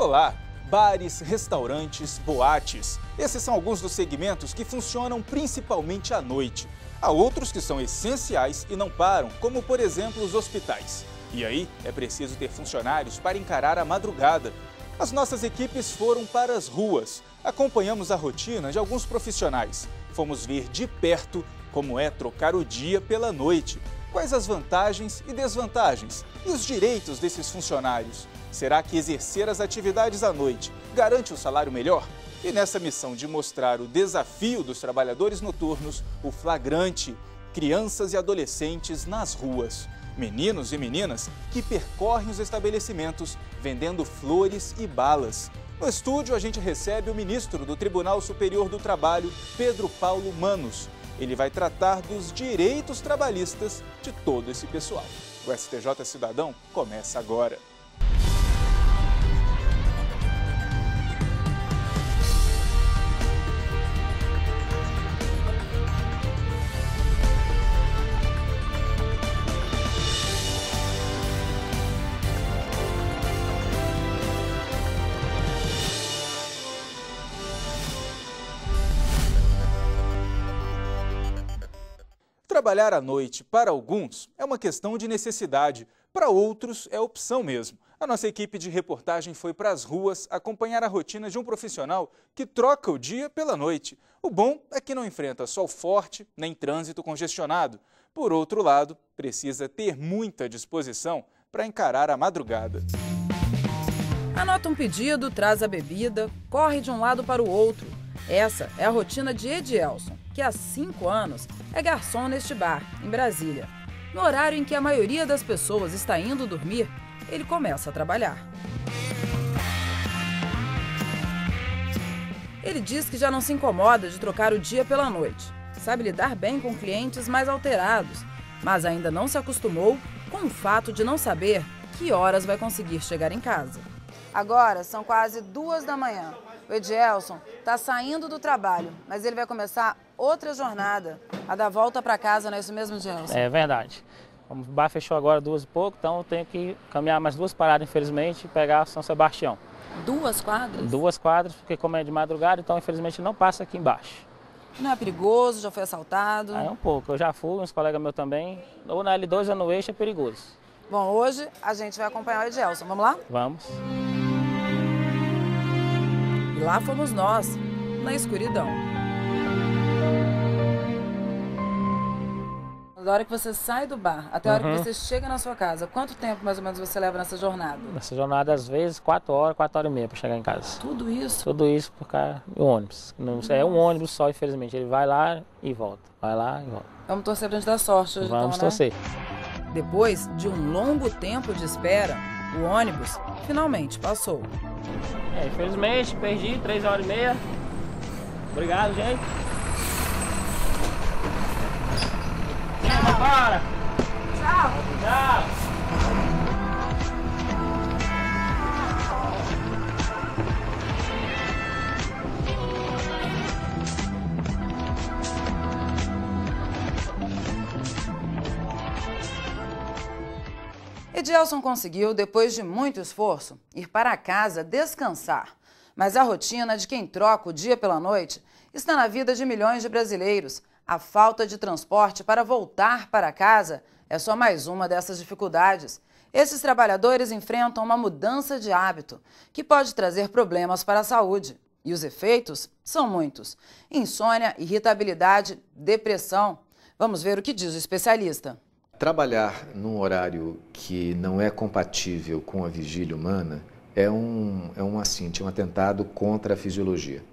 Olá! Bares, restaurantes, boates. Esses são alguns dos segmentos que funcionam principalmente à noite. Há outros que são essenciais e não param, como por exemplo os hospitais. E aí é preciso ter funcionários para encarar a madrugada. As nossas equipes foram para as ruas. Acompanhamos a rotina de alguns profissionais. Fomos ver de perto como é trocar o dia pela noite. Quais as vantagens e desvantagens? E os direitos desses funcionários? Será que exercer as atividades à noite garante um salário melhor? E nessa missão de mostrar o desafio dos trabalhadores noturnos, o flagrante, crianças e adolescentes nas ruas. Meninos e meninas que percorrem os estabelecimentos vendendo flores e balas. No estúdio a gente recebe o ministro do Tribunal Superior do Trabalho, Pedro Paulo Manos. Ele vai tratar dos direitos trabalhistas de todo esse pessoal. O STJ Cidadão começa agora. Trabalhar à noite, para alguns, é uma questão de necessidade, para outros é opção mesmo. A nossa equipe de reportagem foi para as ruas acompanhar a rotina de um profissional que troca o dia pela noite. O bom é que não enfrenta sol forte nem trânsito congestionado. Por outro lado, precisa ter muita disposição para encarar a madrugada. Anota um pedido, traz a bebida, corre de um lado para o outro. Essa é a rotina de Edielson, que há 5 anos é garçom neste bar, em Brasília. No horário em que a maioria das pessoas está indo dormir, ele começa a trabalhar. Ele diz que já não se incomoda de trocar o dia pela noite. Sabe lidar bem com clientes mais alterados, mas ainda não se acostumou com o fato de não saber que horas vai conseguir chegar em casa. Agora são quase 2 da manhã. O Edielson está saindo do trabalho, mas ele vai começar outra jornada, a dar volta para casa, não é isso mesmo, Edielson? É verdade. O bar fechou agora 2 e pouco, então eu tenho que caminhar mais 2 paradas, infelizmente, e pegar São Sebastião. 2 quadras? 2 quadras, porque como é de madrugada, então infelizmente não passa aqui embaixo. Não é perigoso? Já foi assaltado? É um pouco, eu já fui, uns colegas meus também, ou na L2 ou no eixo é perigoso. Bom, hoje a gente vai acompanhar o Edielson, vamos lá? Vamos. E lá fomos nós, na escuridão. Da hora que você sai do bar até a hora que você chega na sua casa, quanto tempo mais ou menos você leva nessa jornada? Nessa jornada, às vezes, 4 horas, 4 horas e meia para chegar em casa. Tudo isso? Tudo isso por causa do ônibus. Não é um ônibus só, infelizmente. Ele vai lá e volta. Vai lá e volta. Vamos torcer pra gente dar sorte hoje, Vamos então, né? torcer. Depois de um longo tempo de espera, o ônibus finalmente passou. Infelizmente, perdi 3 horas e meia. Obrigado, gente. Bora! Tchau! Tchau! Edielson conseguiu, depois de muito esforço, ir para casa descansar. Mas a rotina de quem troca o dia pela noite está na vida de milhões de brasileiros. A falta de transporte para voltar para casa é só mais uma dessas dificuldades. Esses trabalhadores enfrentam uma mudança de hábito que pode trazer problemas para a saúde. E os efeitos são muitos: insônia, irritabilidade, depressão. Vamos ver o que diz o especialista. Trabalhar num horário que não é compatível com a vigília humana é um atentado contra a fisiologia.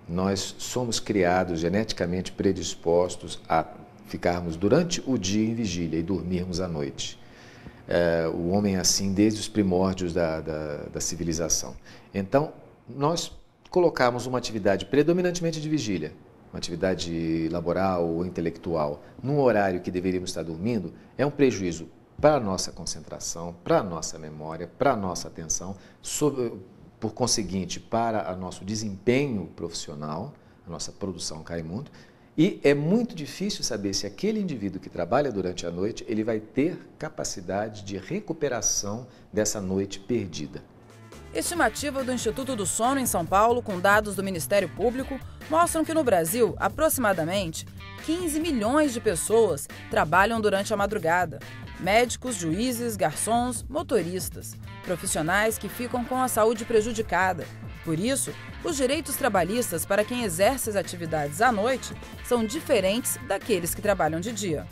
Nós somos criados geneticamente predispostos a ficarmos durante o dia em vigília e dormirmos à noite. O homem é assim desde os primórdios da civilização. Então, nós colocamos uma atividade predominantemente de vigília, uma atividade laboral ou intelectual, num horário que deveríamos estar dormindo, é um prejuízo para a nossa concentração, para a nossa memória, para a nossa atenção, por conseguinte, para o nosso desempenho profissional, a nossa produção cai muito, e é muito difícil saber se aquele indivíduo que trabalha durante a noite, ele vai ter capacidade de recuperação dessa noite perdida. Estimativa do Instituto do Sono em São Paulo, com dados do Ministério Público, mostram que no Brasil, aproximadamente 15 milhões de pessoas trabalham durante a madrugada. Médicos, juízes, garçons, motoristas, profissionais que ficam com a saúde prejudicada. Por isso, os direitos trabalhistas para quem exerce as atividades à noite são diferentes daqueles que trabalham de dia.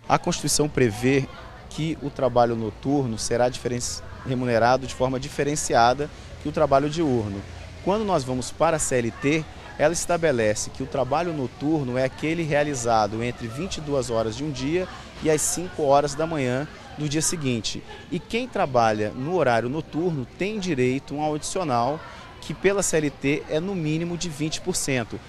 A Constituição prevê que o trabalho noturno será remunerado de forma diferenciada que o trabalho diurno. Quando nós vamos para a CLT, ela estabelece que o trabalho noturno é aquele realizado entre 22 horas de um dia e as 5 horas da manhã do dia seguinte. E quem trabalha no horário noturno tem direito a um adicional que pela CLT é no mínimo de 20%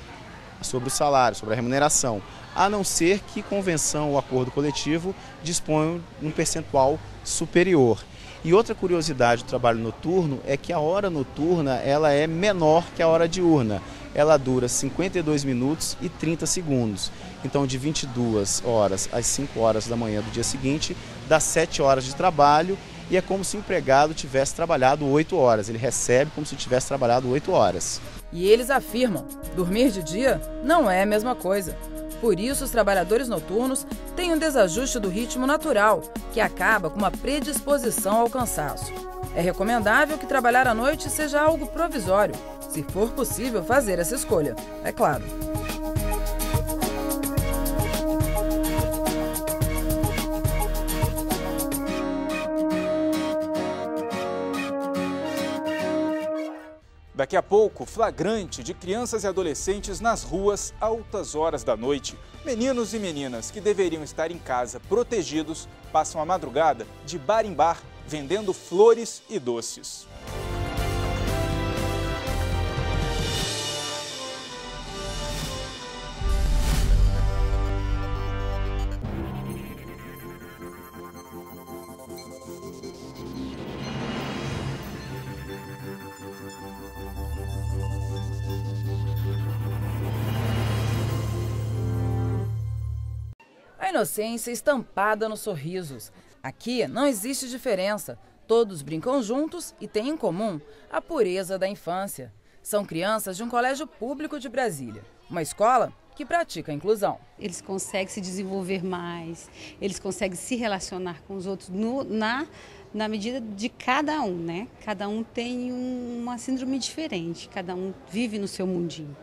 sobre o salário, sobre a remuneração, a não ser que convenção ou acordo coletivo disponham de um percentual superior. E outra curiosidade do trabalho noturno é que a hora noturna ela é menor que a hora diurna. Ela dura 52 minutos e 30 segundos. Então, de 22 horas às 5 horas da manhã do dia seguinte, dá 7 horas de trabalho e é como se o empregado tivesse trabalhado 8 horas. Ele recebe como se tivesse trabalhado 8 horas. E eles afirmam, dormir de dia não é a mesma coisa. Por isso, os trabalhadores noturnos têm um desajuste do ritmo natural, que acaba com uma predisposição ao cansaço. É recomendável que trabalhar à noite seja algo provisório, se for possível fazer essa escolha, é claro. Daqui a pouco, flagrante de crianças e adolescentes nas ruas altas horas da noite. Meninos e meninas que deveriam estar em casa protegidos passam a madrugada de bar em bar vendendo flores e doces. A inocência estampada nos sorrisos. Aqui não existe diferença. Todos brincam juntos e têm em comum a pureza da infância. São crianças de um colégio público de Brasília, uma escola que pratica a inclusão. Eles conseguem se desenvolver mais, eles conseguem se relacionar com os outros na medida de cada um, né? Cada um tem uma síndrome diferente, cada um vive no seu mundinho.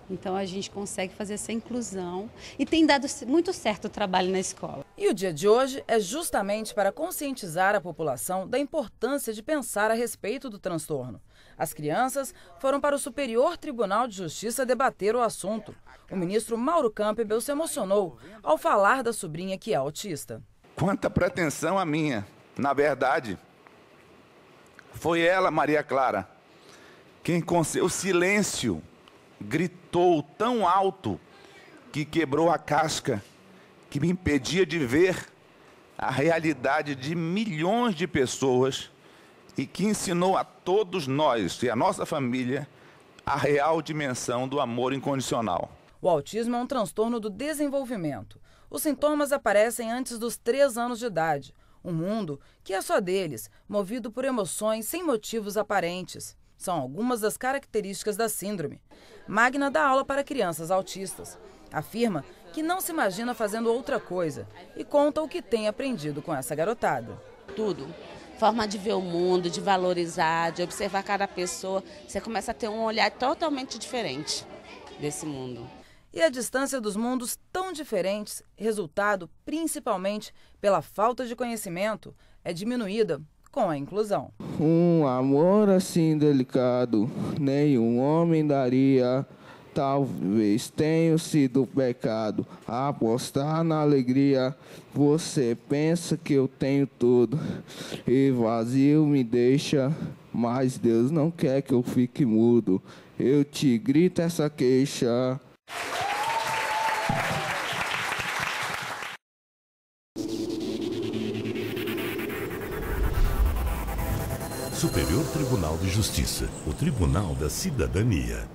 Então a gente consegue fazer essa inclusão e tem dado muito certo o trabalho na escola. E o dia de hoje é justamente para conscientizar a população da importância de pensar a respeito do transtorno. As crianças foram para o Superior Tribunal de Justiça debater o assunto. O ministro Mauro Campbell se emocionou ao falar da sobrinha que é autista. Quanta pretensão a minha. Na verdade, foi ela, Maria Clara, quem com seu silêncio gritou tão alto que quebrou a casca que me impedia de ver a realidade de milhões de pessoas e que ensinou a todos nós e a nossa família a real dimensão do amor incondicional. O autismo é um transtorno do desenvolvimento. Os sintomas aparecem antes dos 3 anos de idade. Um mundo que é só deles, movido por emoções sem motivos aparentes. São algumas das características da síndrome. Magna dá aula para crianças autistas. Afirma que não se imagina fazendo outra coisa e conta o que tem aprendido com essa garotada. Tudo. Forma de ver o mundo, de valorizar, de observar cada pessoa. Você começa a ter um olhar totalmente diferente desse mundo. E a distância dos mundos tão diferentes, resultado principalmente pela falta de conhecimento, é diminuída com a inclusão. Um amor assim delicado, nenhum homem daria. Talvez tenha sido pecado apostar na alegria. Você pensa que eu tenho tudo e vazio me deixa, mas Deus não quer que eu fique mudo. Eu te grito essa queixa. Superior Tribunal de Justiça, o Tribunal da Cidadania.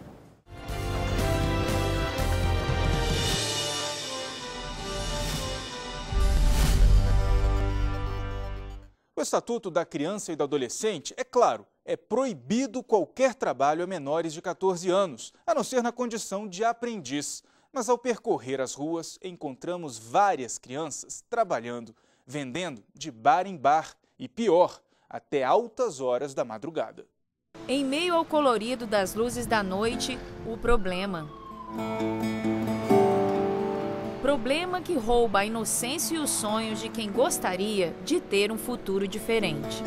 O Estatuto da Criança e do Adolescente, é claro, é proibido qualquer trabalho a menores de 14 anos, a não ser na condição de aprendiz. Mas ao percorrer as ruas, encontramos várias crianças trabalhando, vendendo de bar em bar e, pior, até altas horas da madrugada. Em meio ao colorido das luzes da noite, o problema. Problema que rouba a inocência e os sonhos de quem gostaria de ter um futuro diferente.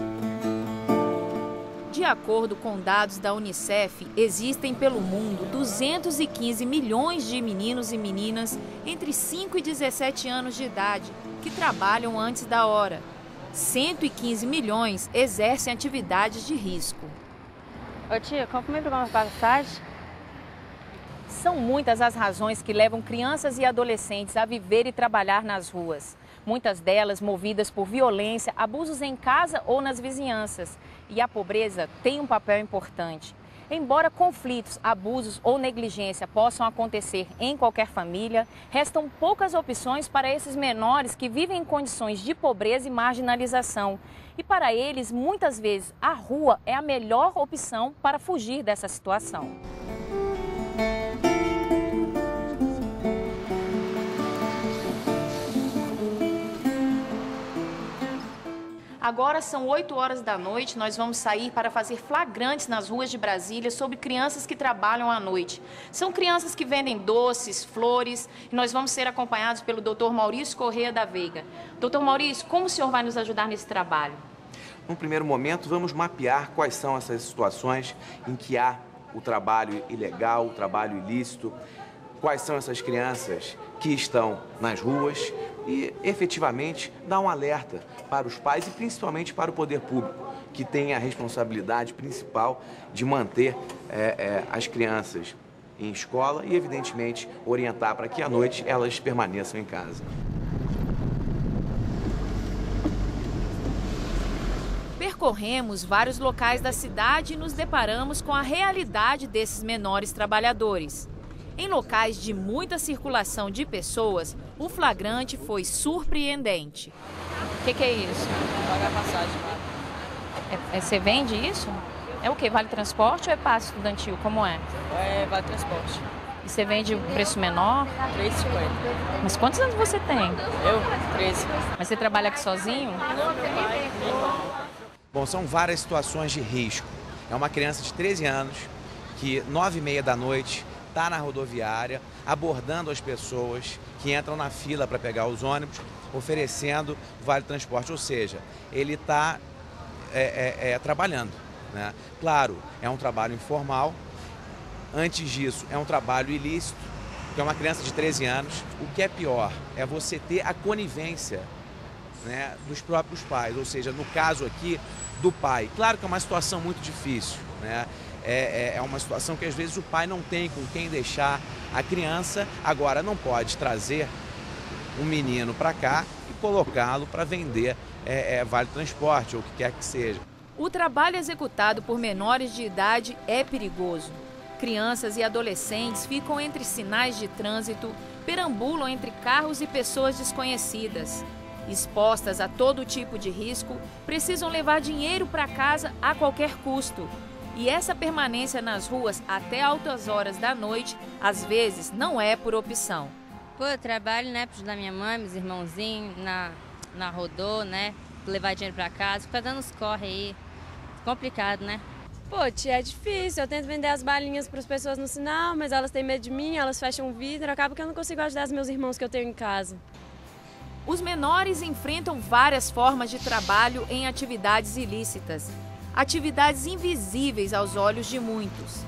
De acordo com dados da Unicef, existem pelo mundo 215 milhões de meninos e meninas entre 5 e 17 anos de idade que trabalham antes da hora. 115 milhões exercem atividades de risco. Ô tia, como é que uma passagem? São muitas as razões que levam crianças e adolescentes a viver e trabalhar nas ruas. Muitas delas movidas por violência, abusos em casa ou nas vizinhanças. E a pobreza tem um papel importante. Embora conflitos, abusos ou negligência possam acontecer em qualquer família, restam poucas opções para esses menores que vivem em condições de pobreza e marginalização. E para eles, muitas vezes, a rua é a melhor opção para fugir dessa situação. Agora são 8 horas da noite, nós vamos sair para fazer flagrantes nas ruas de Brasília sobre crianças que trabalham à noite. São crianças que vendem doces, flores, e nós vamos ser acompanhados pelo Dr. Maurício Corrêa da Veiga. Dr. Maurício, como o senhor vai nos ajudar nesse trabalho? Num primeiro momento, vamos mapear quais são essas situações em que há o trabalho ilegal, o trabalho ilícito, quais são essas crianças que estão nas ruas e, efetivamente, dar um alerta para os pais e principalmente para o poder público, que tem a responsabilidade principal de manter as crianças em escola e, evidentemente, orientar para que à noite elas permaneçam em casa. Percorremos vários locais da cidade e nos deparamos com a realidade desses menores trabalhadores. Em locais de muita circulação de pessoas, o flagrante foi surpreendente. O que é isso? Pagar passagem. Você vende isso? É o quê? Vale transporte ou é passe estudantil? Como é? É, vale transporte. E você vende o preço menor? R$3,50. Mas quantos anos você tem? Eu? 13. Mas você trabalha aqui sozinho? Não, meu pai. Bom, são várias situações de risco. É uma criança de 13 anos que, 9h30 da noite, está na rodoviária, abordando as pessoas que entram na fila para pegar os ônibus, oferecendo vale transporte, ou seja, ele está trabalhando, né? Claro, é um trabalho informal, antes disso é um trabalho ilícito, que é uma criança de 13 anos. O que é pior é você ter a conivência, né, dos próprios pais, ou seja, no caso aqui do pai. Claro que é uma situação muito difícil, né? É uma situação que às vezes o pai não tem com quem deixar a criança, agora não pode trazer um menino para cá e colocá-lo para vender vale transporte ou o que quer que seja. O trabalho executado por menores de idade é perigoso. Crianças e adolescentes ficam entre sinais de trânsito, perambulam entre carros e pessoas desconhecidas. Expostas a todo tipo de risco, precisam levar dinheiro para casa a qualquer custo. E essa permanência nas ruas até altas horas da noite, às vezes, não é por opção. Pô, eu trabalho, né, para ajudar minha mãe, meus irmãozinhos, na rodô, né, levar dinheiro para casa, fica dando os corre aí. Complicado, né? Pô, tia, é difícil. Eu tento vender as balinhas para as pessoas no sinal, mas elas têm medo de mim, elas fecham o vidro, acaba que eu não consigo ajudar os meus irmãos que eu tenho em casa. Os menores enfrentam várias formas de trabalho em atividades ilícitas. Atividades invisíveis aos olhos de muitos.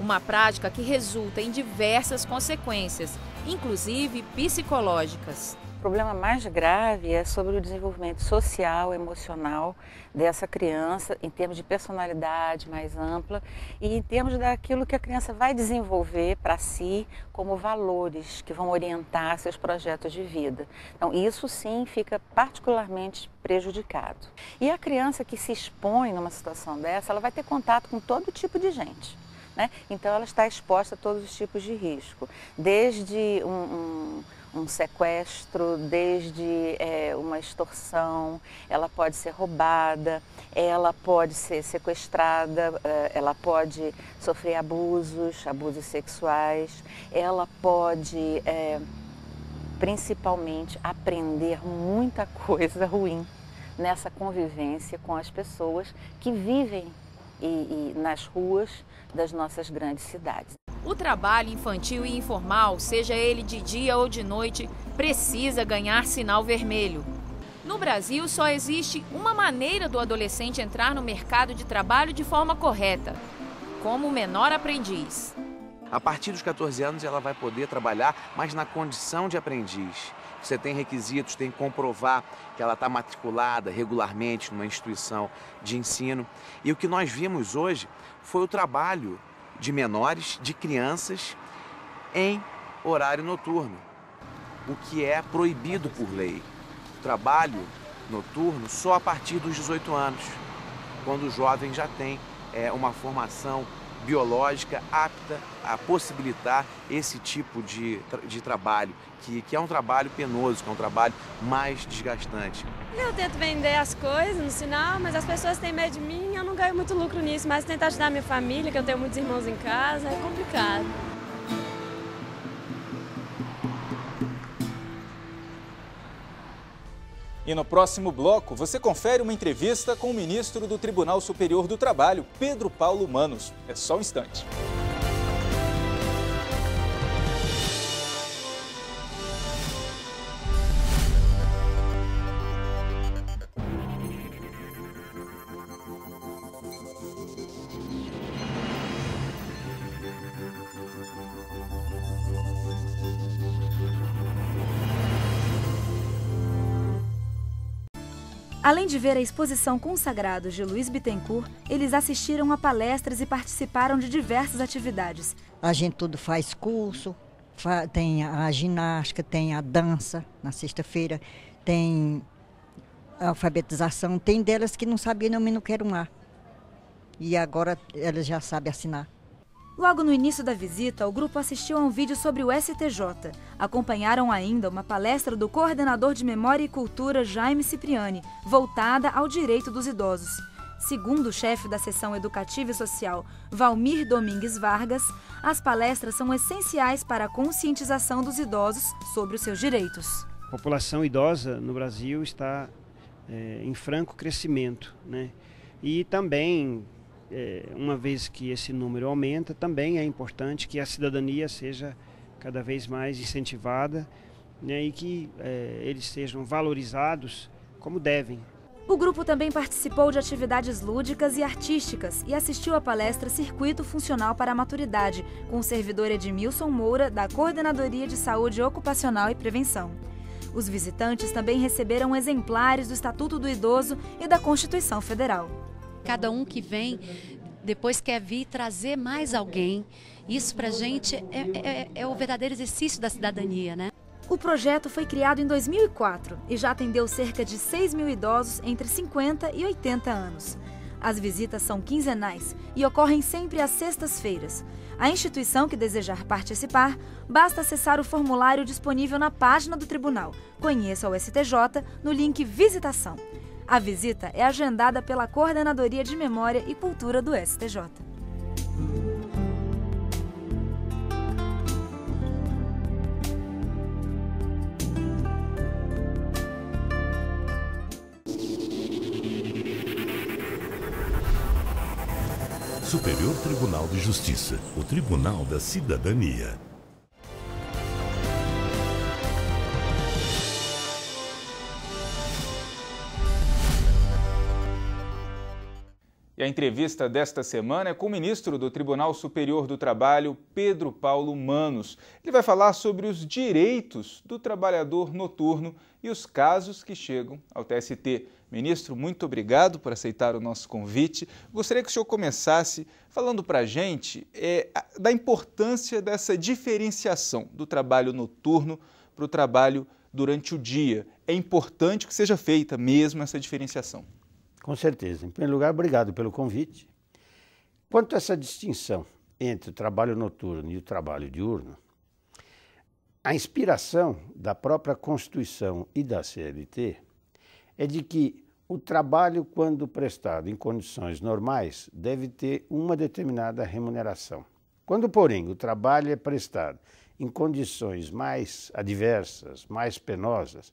Uma prática que resulta em diversas consequências, inclusive psicológicas. O problema mais grave é sobre o desenvolvimento social, emocional dessa criança, em termos de personalidade mais ampla e em termos daquilo que a criança vai desenvolver para si como valores que vão orientar seus projetos de vida. Então, isso sim fica particularmente prejudicado. E a criança que se expõe numa situação dessa, ela vai ter contato com todo tipo de gente, né? Então, ela está exposta a todos os tipos de risco, desde um sequestro, desde uma extorsão, ela pode ser roubada, ela pode ser sequestrada, ela pode sofrer abusos sexuais, ela pode principalmente aprender muita coisa ruim nessa convivência com as pessoas que vivem nas ruas das nossas grandes cidades. O trabalho infantil e informal, seja ele de dia ou de noite, precisa ganhar sinal vermelho. No Brasil, só existe uma maneira do adolescente entrar no mercado de trabalho de forma correta, como menor aprendiz. A partir dos 14 anos ela vai poder trabalhar, mas na condição de aprendiz. Você tem requisitos, tem que comprovar que ela está matriculada regularmente numa instituição de ensino. E o que nós vimos hoje foi o trabalho de menores, de crianças, em horário noturno, o que é proibido por lei. O trabalho noturno só a partir dos 18 anos, quando o jovem já tem uma formação biológica apta a possibilitar esse tipo de trabalho, que é um trabalho penoso, que é um trabalho mais desgastante. Eu tento vender as coisas no sinal, mas as pessoas têm medo de mim, eu não ganho muito lucro nisso, mas tentar ajudar a minha família, que eu tenho muitos irmãos em casa, é complicado. E no próximo bloco, você confere uma entrevista com o ministro do Tribunal Superior do Trabalho, Pedro Paulo Manos. É só um instante. Além de ver a exposição Consagrados de Luiz Bittencourt, eles assistiram a palestras e participaram de diversas atividades. A gente tudo faz curso, tem a ginástica, tem a dança na sexta-feira, tem a alfabetização, tem delas que não sabiam nem no Quero Um A. E agora elas já sabem assinar. Logo no início da visita, o grupo assistiu a um vídeo sobre o STJ. Acompanharam ainda uma palestra do coordenador de Memória e Cultura, Jaime Cipriani, voltada ao direito dos idosos. Segundo o chefe da seção educativa e social, Valmir Domingues Vargas, as palestras são essenciais para a conscientização dos idosos sobre os seus direitos. A população idosa no Brasil está em franco crescimento, né? E também, uma vez que esse número aumenta, também é importante que a cidadania seja cada vez mais incentivada, né, e que eles sejam valorizados como devem. O grupo também participou de atividades lúdicas e artísticas e assistiu à palestra Circuito Funcional para a Maturidade, com o servidor Edmilson Moura, da Coordenadoria de Saúde Ocupacional e Prevenção. Os visitantes também receberam exemplares do Estatuto do Idoso e da Constituição Federal. Cada um que vem, depois quer vir trazer mais alguém. Isso pra gente é o verdadeiro exercício da cidadania, né? O projeto foi criado em 2004 e já atendeu cerca de 6 mil idosos entre 50 e 80 anos. As visitas são quinzenais e ocorrem sempre às sextas-feiras. A instituição que desejar participar, basta acessar o formulário disponível na página do tribunal. Conheça o STJ no link Visitação. A visita é agendada pela Coordenadoria de Memória e Cultura do STJ. Superior Tribunal de Justiça, o Tribunal da Cidadania. E a entrevista desta semana é com o ministro do Tribunal Superior do Trabalho, Pedro Paulo Manos. Ele vai falar sobre os direitos do trabalhador noturno e os casos que chegam ao TST. Ministro, muito obrigado por aceitar o nosso convite. Gostaria que o senhor começasse falando para a gente da importância dessa diferenciação do trabalho noturno para o trabalho durante o dia. É importante que seja feita mesmo essa diferenciação. Com certeza. Em primeiro lugar, obrigado pelo convite. Quanto a essa distinção entre o trabalho noturno e o trabalho diurno, A inspiração da própria Constituição e da CLT é de que o trabalho, quando prestado em condições normais, deve ter uma determinada remuneração. Quando, porém, o trabalho é prestado em condições mais adversas, mais penosas,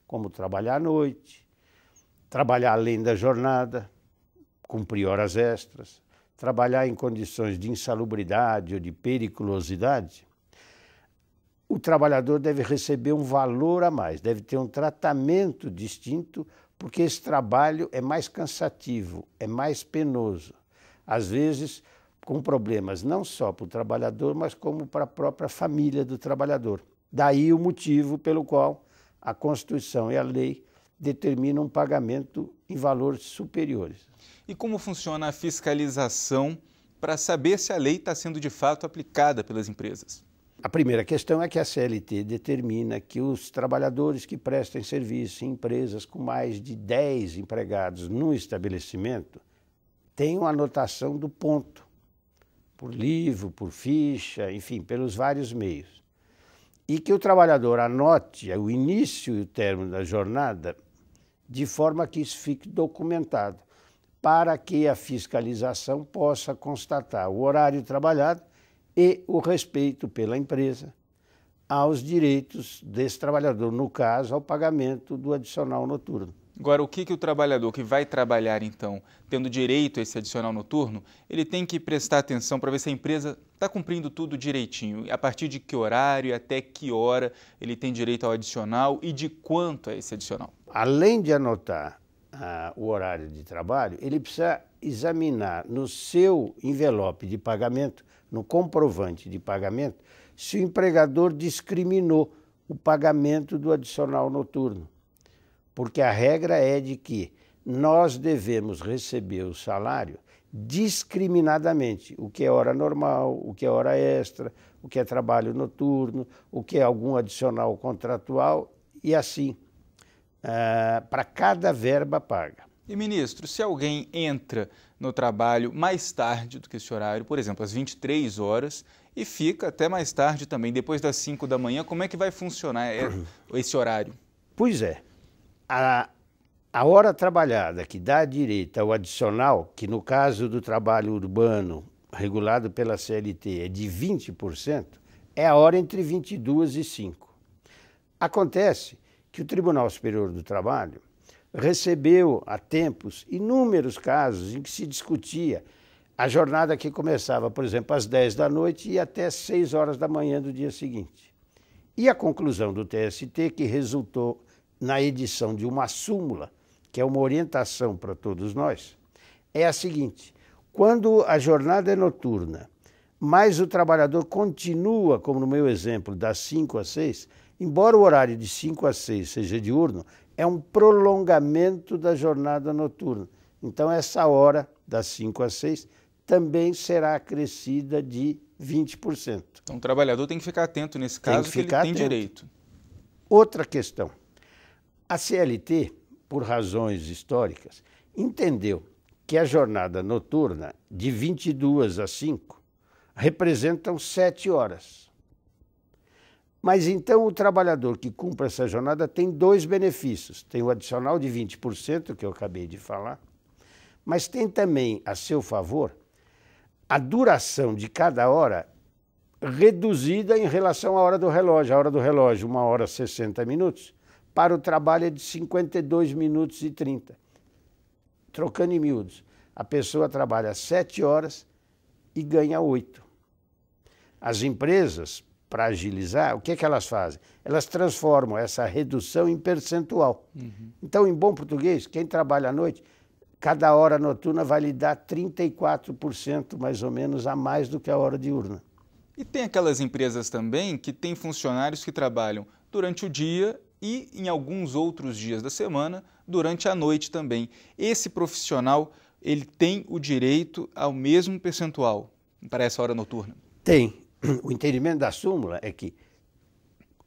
como trabalhar à noite, trabalhar além da jornada, cumprir horas extras, trabalhar em condições de insalubridade ou de periculosidade, o trabalhador deve receber um valor a mais, deve ter um tratamento distinto, porque esse trabalho é mais cansativo, é mais penoso. Às vezes, com problemas não só para o trabalhador, mas como para a própria família do trabalhador. Daí o motivo pelo qual a Constituição e a lei determinam um pagamento em valores superiores. E como funciona a fiscalização para saber se a lei está sendo de fato aplicada pelas empresas? A primeira questão é que a CLT determina que os trabalhadores que prestem serviço em empresas com mais de 10 empregados no estabelecimento tenham anotação do ponto, por livro, por ficha, enfim, pelos vários meios. E que o trabalhador anote o início e o término da jornada de forma que isso fique documentado, para que a fiscalização possa constatar o horário trabalhado e o respeito pela empresa aos direitos desse trabalhador, no caso, ao pagamento do adicional noturno. Agora, o que o trabalhador que vai trabalhar, então, tendo direito a esse adicional noturno, ele tem que prestar atenção para ver se a empresa está cumprindo tudo direitinho, a partir de que horário e até que hora ele tem direito ao adicional e de quanto é esse adicional? Além de anotar o horário de trabalho, ele precisa examinar no seu envelope de pagamento, no comprovante de pagamento, se o empregador discriminou o pagamento do adicional noturno. Porque a regra é de que nós devemos receber o salário discriminadamente, o que é hora normal, o que é hora extra, o que é trabalho noturno, o que é algum adicional contratual e assim, para cada verba paga. E, ministro, se alguém entra no trabalho mais tarde do que esse horário, por exemplo, às 23 horas, e fica até mais tarde também, depois das 5 da manhã, como é que vai funcionar esse horário? Pois é. A hora trabalhada que dá direito ao adicional, que no caso do trabalho urbano regulado pela CLT é de 20%, é a hora entre 22 e 5. Acontece que o Tribunal Superior do Trabalho recebeu há tempos inúmeros casos em que se discutia a jornada que começava, por exemplo, às 10 da noite e até 6 horas da manhã do dia seguinte. E a conclusão do TST, que resultou na edição de uma súmula, que é uma orientação para todos nós, é a seguinte: quando a jornada é noturna, mas o trabalhador continua, como no meu exemplo, das 5 às 6, embora o horário de 5 às 6 seja diurno, é um prolongamento da jornada noturna. Então, essa hora, das 5 às 6, também será acrescida de 20%. Então, o trabalhador tem que ficar atento nesse caso, que ele tem direito. Outra questão. A CLT, por razões históricas, entendeu que a jornada noturna, de 22 às 5, representam 7 horas. Mas então o trabalhador que cumpre essa jornada tem 2 benefícios. Tem o adicional de 20%, que eu acabei de falar, mas tem também a seu favor a duração de cada hora reduzida em relação à hora do relógio. A hora do relógio, 1 hora e 60 minutos, para o trabalho é de 52 minutos e 30. Trocando em miúdos, a pessoa trabalha 7 horas e ganha 8. As empresas, para agilizar, o que é que elas fazem? Elas transformam essa redução em percentual. Então, em bom português, quem trabalha à noite, cada hora noturna vai lhe dar 34% mais ou menos a mais do que a hora diurna. E tem aquelas empresas também que têm funcionários que trabalham durante o dia e em alguns outros dias da semana, durante a noite também. Esse profissional, ele tem o direito ao mesmo percentual para essa hora noturna? Tem. O entendimento da súmula é que,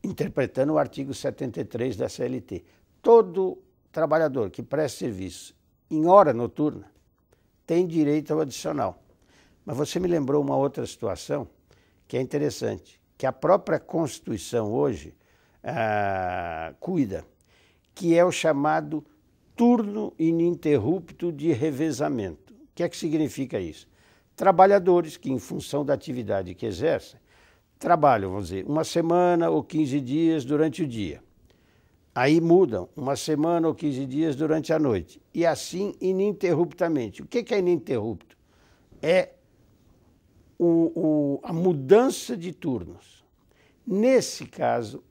interpretando o artigo 73 da CLT, todo trabalhador que presta serviço em hora noturna tem direito ao adicional. Mas você me lembrou uma outra situação que é interessante, que a própria Constituição hoje cuida, que é o chamado turno ininterrupto de revezamento. O que é que significa isso? Trabalhadores que, em função da atividade que exercem, trabalham, vamos dizer, uma semana ou 15 dias durante o dia. Aí mudam uma semana ou 15 dias durante a noite. E assim ininterruptamente. O que é ininterrupto? É a mudança de turnos. Nesse caso,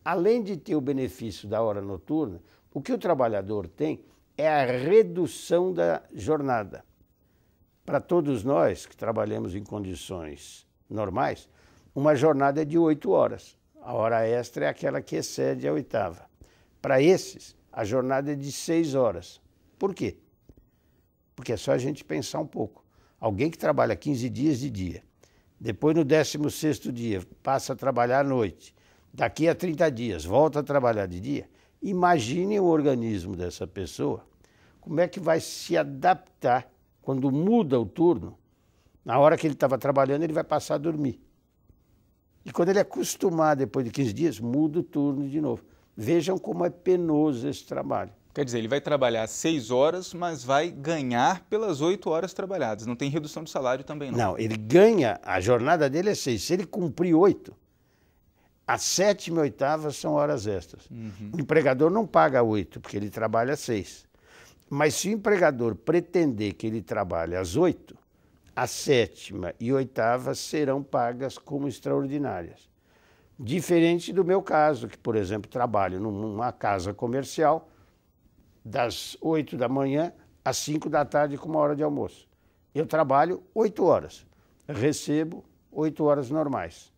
além de ter o benefício da hora noturna, o que o trabalhador tem é a redução da jornada. Para todos nós que trabalhamos em condições normais, uma jornada é de 8 horas. A hora extra é aquela que excede a 8ª. Para esses, a jornada é de 6 horas. Por quê? Porque é só a gente pensar um pouco. Alguém que trabalha 15 dias de dia, depois no 16º dia passa a trabalhar à noite, daqui a 30 dias volta a trabalhar de dia, imagine o organismo dessa pessoa, como é que vai se adaptar quando muda o turno. Na hora que ele estava trabalhando, ele vai passar a dormir. E quando ele acostumar, depois de 15 dias, muda o turno de novo. Vejam como é penoso esse trabalho. Quer dizer, ele vai trabalhar 6 horas, mas vai ganhar pelas 8 horas trabalhadas. Não tem redução de salário também, não? Não, ele ganha, a jornada dele é 6. Se ele cumprir 8, a 7ª e 8ª são horas extras. O empregador não paga 8, porque ele trabalha 6. Mas se o empregador pretender que ele trabalhe às 8, a 7ª e 8ª serão pagas como extraordinárias. Diferente do meu caso, que, por exemplo, trabalho numa casa comercial, das 8 da manhã às 5 da tarde com uma hora de almoço. Eu trabalho 8 horas, recebo 8 horas normais.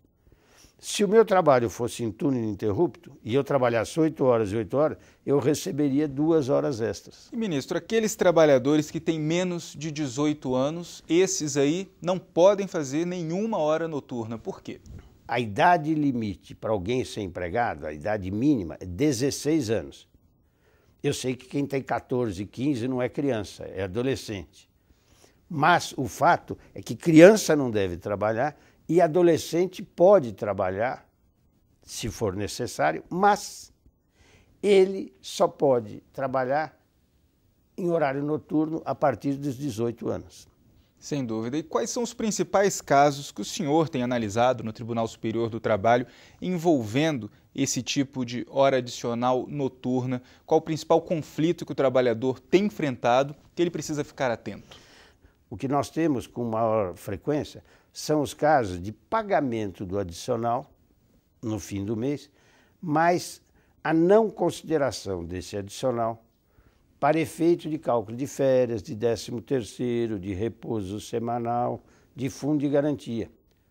Se o meu trabalho fosse em turno ininterrupto e eu trabalhasse 8 horas e 8 horas, eu receberia 2 horas extras. E, ministro, aqueles trabalhadores que têm menos de 18 anos, esses aí não podem fazer nenhuma hora noturna. Por quê? A idade limite para alguém ser empregado, a idade mínima, é 16 anos. Eu sei que quem tem 14, 15 não é criança, é adolescente. Mas o fato é que criança não deve trabalhar e adolescente pode trabalhar, se for necessário, mas ele só pode trabalhar em horário noturno a partir dos 18 anos. Sem dúvida. E quais são os principais casos que o senhor tem analisado no Tribunal Superior do Trabalho envolvendo esse tipo de hora adicional noturna? Qual o principal conflito que o trabalhador tem enfrentado que ele precisa ficar atento? O que nós temos com maior frequência são os casos de pagamento do adicional no fim do mês, mas a não consideração desse adicional para efeito de cálculo de férias, de 13º, de repouso semanal, de fundo de garantia.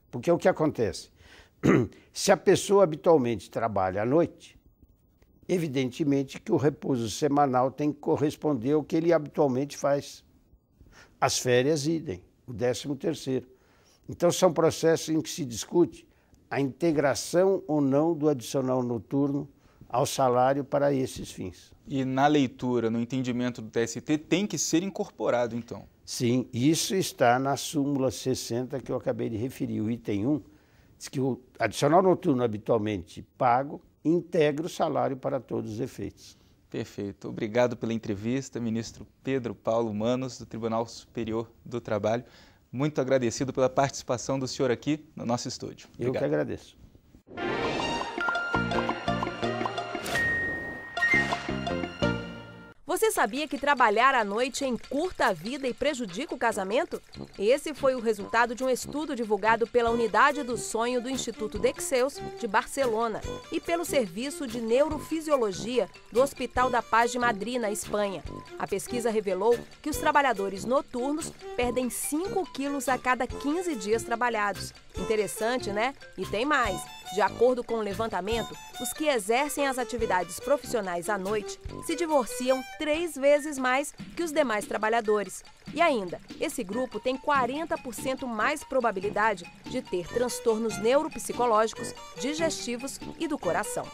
Porque o que acontece? Se a pessoa habitualmente trabalha à noite, evidentemente que o repouso semanal tem que corresponder ao que ele habitualmente faz. As férias, idem, o 13º. Então são processos em que se discute a integração ou não do adicional noturno ao salário para esses fins. E na leitura, no entendimento do TST, tem que ser incorporado, então? Sim, isso está na súmula 60 que eu acabei de referir. O item 1 diz que o adicional noturno habitualmente pago integra o salário para todos os efeitos. Perfeito. Obrigado pela entrevista, ministro Pedro Paulo Manos, do Tribunal Superior do Trabalho. Muito agradecido pela participação do senhor aqui no nosso estúdio. Obrigado. Eu que agradeço. Você sabia que trabalhar à noite encurta a vida e prejudica o casamento? Esse foi o resultado de um estudo divulgado pela Unidade do Sonho do Instituto Dexeus, de Barcelona, e pelo Serviço de Neurofisiologia do Hospital da Paz de Madrid, na Espanha. A pesquisa revelou que os trabalhadores noturnos perdem 5 quilos a cada 15 dias trabalhados. Interessante, né? E tem mais. De acordo com o levantamento, os que exercem as atividades profissionais à noite se divorciam 3 vezes mais que os demais trabalhadores. E ainda, esse grupo tem 40% mais probabilidade de ter transtornos neuropsicológicos, digestivos e do coração.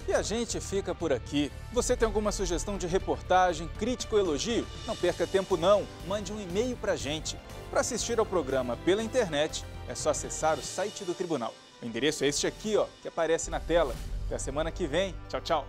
E a gente fica por aqui. Você tem alguma sugestão de reportagem, crítica ou elogio? Não perca tempo não, mande um e-mail pra gente. Para assistir ao programa pela internet, é só acessar o site do Tribunal. O endereço é este aqui, ó, que aparece na tela. Até a semana que vem. Tchau, tchau.